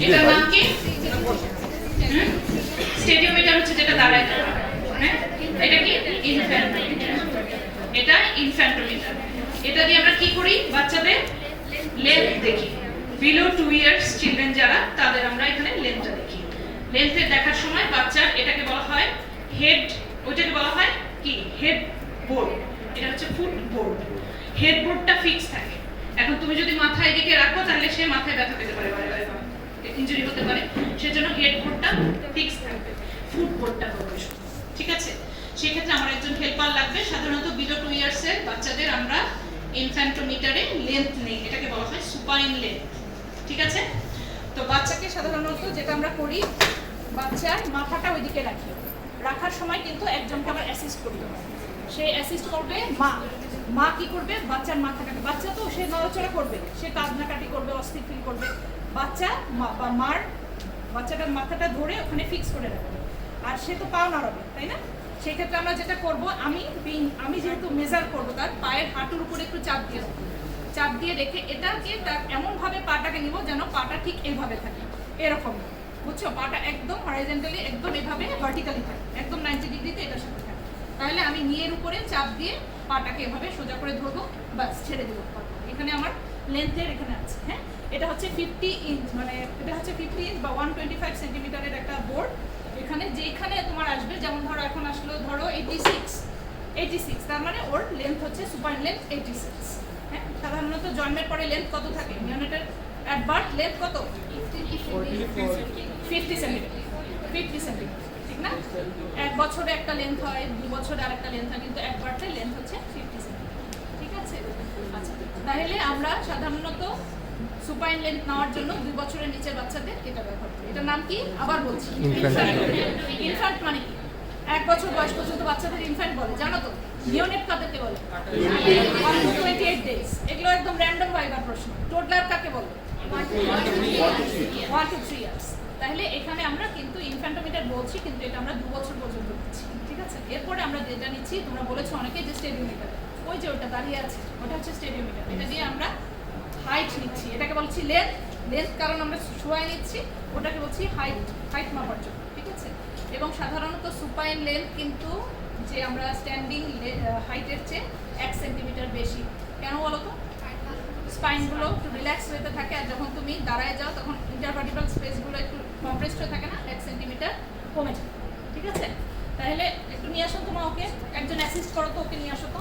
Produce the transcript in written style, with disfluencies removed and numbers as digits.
এটার নাম কি? স্টেডিওমিটার হচ্ছে যেটা দাঁড়ায় যায়, হ্যাঁ? এটা কি? ইনফ্যান্টোমিটার। এটা ইনফ্যান্টোমিটার। এটা দিয়ে আমরা কি করি? বাচ্চাদের লেন্থ দেখি। বিলো 2 ইয়ার্স চিলড্রেন যারা, তাদের আমরা এখানে লেন্থটা দেখি। লেন্থে দেখার সময় বাচ্চার এটাকে বলা হয় হেড, ওইটাকে বলা হয় কি? Head board. এটা হচ্ছে ফুট বোর্ড। হেড বোর্ডটা ফিক্স থাকে। এখন তুমি যদি মাথা এদিকে রাখো তাহলে সে মাথায় ব্যথা পেতে পারে, বারে বারে ইনজুরি হতে পারে। সেজন্য হেড বোর্ডটা ফিক্স থাকবে, ফুট বোর্ডটা করবে। ঠিক আছে? সেই ক্ষেত্রে আমার একজন হেল্পার লাগবে। সাধারণত বিলো 2 ইয়ার্সের বাচ্চাদের আমরা ইনফ্যান্টোমিটারে লেন্থ নেই, এটাকে বলা হয় সুপাইন লেন্থ। ঠিক আছে? তো বাচ্চাকে সাধারণত যেটা আমরা করি, বাচ্চার মাথাটা ওইদিকে রাখি। রাখার সময় কিন্তু একজনকে আবার অ্যাসিস্ট করতে হবে। সে অ্যাসিস্ট করবে মা। মা কি করবে? বাচ্চার মাথাটাকে, বাচ্চা তো সে নড়াচড়া করবে, সে কাঁদনাকাটি করবে, অস্থির ফিল করবে। বাচ্চা বা মার বাচ্চাটার মাথাটা ধরে ওখানে ফিক্স করে রাখবে, আর সে তো পাও নাড়াবে, তাই না? সেই ক্ষেত্রে আমরা যেটা করব, আমি যেহেতু মেজার করবো, তার পায়ের হাঁটুর উপরে একটু চাপ দিয়ে রেখে এটাকে তার এমনভাবে পাটাকে নিব যেন পাটা ঠিক এইভাবে থাকে, এরকম, বুঝছো? পাটা একদম হরাইজন্টালি, একদম এভাবে ভার্টিক্যালি থাকে, একদম 90 ডিগ্রিতে এটার সাথে থাকে। তাহলে আমি নিয়ের উপরে চাপ দিয়ে পাটাকে এভাবে সোজা করে ধরবো, বাস ছেড়ে দেবো। এখানে আমার লেন্থের এখানে আছে, হ্যাঁ? এটা হচ্ছে 50 ইঞ্চ, মানে এটা হচ্ছে 50 ইঞ্চ বা 125 সেন্টিমিটারের একটা বোর্ড। এখানে যেখানে তোমার আসবে, যেমন ধরো এখন আসলো ধরো 86, তার মানে ওর লেন্থ হচ্ছে সুপাইন লেন্থ 86। হ্যাঁ, সাধারণত জন্মের পরে লেন্থ কত থাকে? নিওনেটার অ্যাট বার্থ লেন্থ কত? 50 সেন্টিমিটার। 50 সেন্টিমিটার, ঠিক না? 1 বছরে একটা লেন্থ হয়, 2 বছরে আরেকটা লেন্থ হয়, কিন্তু এক বার্থের লেন্থ হচ্ছে 50 সেন্টিমিটার। ঠিক আছে? আচ্ছা, তাহলে আমরা সাধারণত সুপাইন লেন্থ নেওয়ার জন্য 2 বছরের নিচের বাচ্চাদের এটা ব্যবহার করি। এটার নাম কি? আবার বলছি, ইনফ্যান্ট। মানে কি? 1 বছর বয়স পর্যন্ত বাচ্চাদের ইনফ্যান্ট বলে, জানো তো? নিওনেট কাদেরকে বলে? 128 ডেজ। এগুলো একদম র্যান্ডম ভাইবার প্রশ্ন। টোডলার কাকে বলে? 1 to 3 ইয়ার্স। তাহলে এখানে আমরা কিন্তু ইনফ্যান্টোমিটার বলছি, কিন্তু এটা আমরা 2 বছর পর্যন্ত দিচ্ছি। ঠিক আছে? এরপরে আমরা যেটা নিচ্ছি, তোমরা বলেছো অনেকে যে স্টেডিওমিটার, ওই যে ওটা দাঁড়িয়ে আছে, ওটা হচ্ছে স্টেডিওমিটার। এটা দিয়ে আমরা হাইট নিচ্ছি। এটাকে বলছি লেন্থ, কারণ আমরা শোয়াই নিচ্ছি। ওটাকে বলছি হাইট মাপার জন্য। ঠিক আছে? এবং সাধারণত সুপাইন লেন্থ কিন্তু যে আমরা স্ট্যান্ডিং হাইটের চেয়ে 1 সেন্টিমিটার বেশি। কেন বলো তো? স্পাইনগুলো একটু রিল্যাক্স হতে থাকে, আর যখন তুমি দাঁড়ায় যাও তখন ইন্টারভার্টিব্রাল স্পেসগুলো একটু কম্প্রেসড হয়ে থাকে না, 1 সেন্টিমিটার কমে যায়। ঠিক আছে? তাহলে একটু নিয়ে আসো তোমার, ওকে একজন অ্যাসিস্ট করো তো, ওকে নিয়ে আসো তো।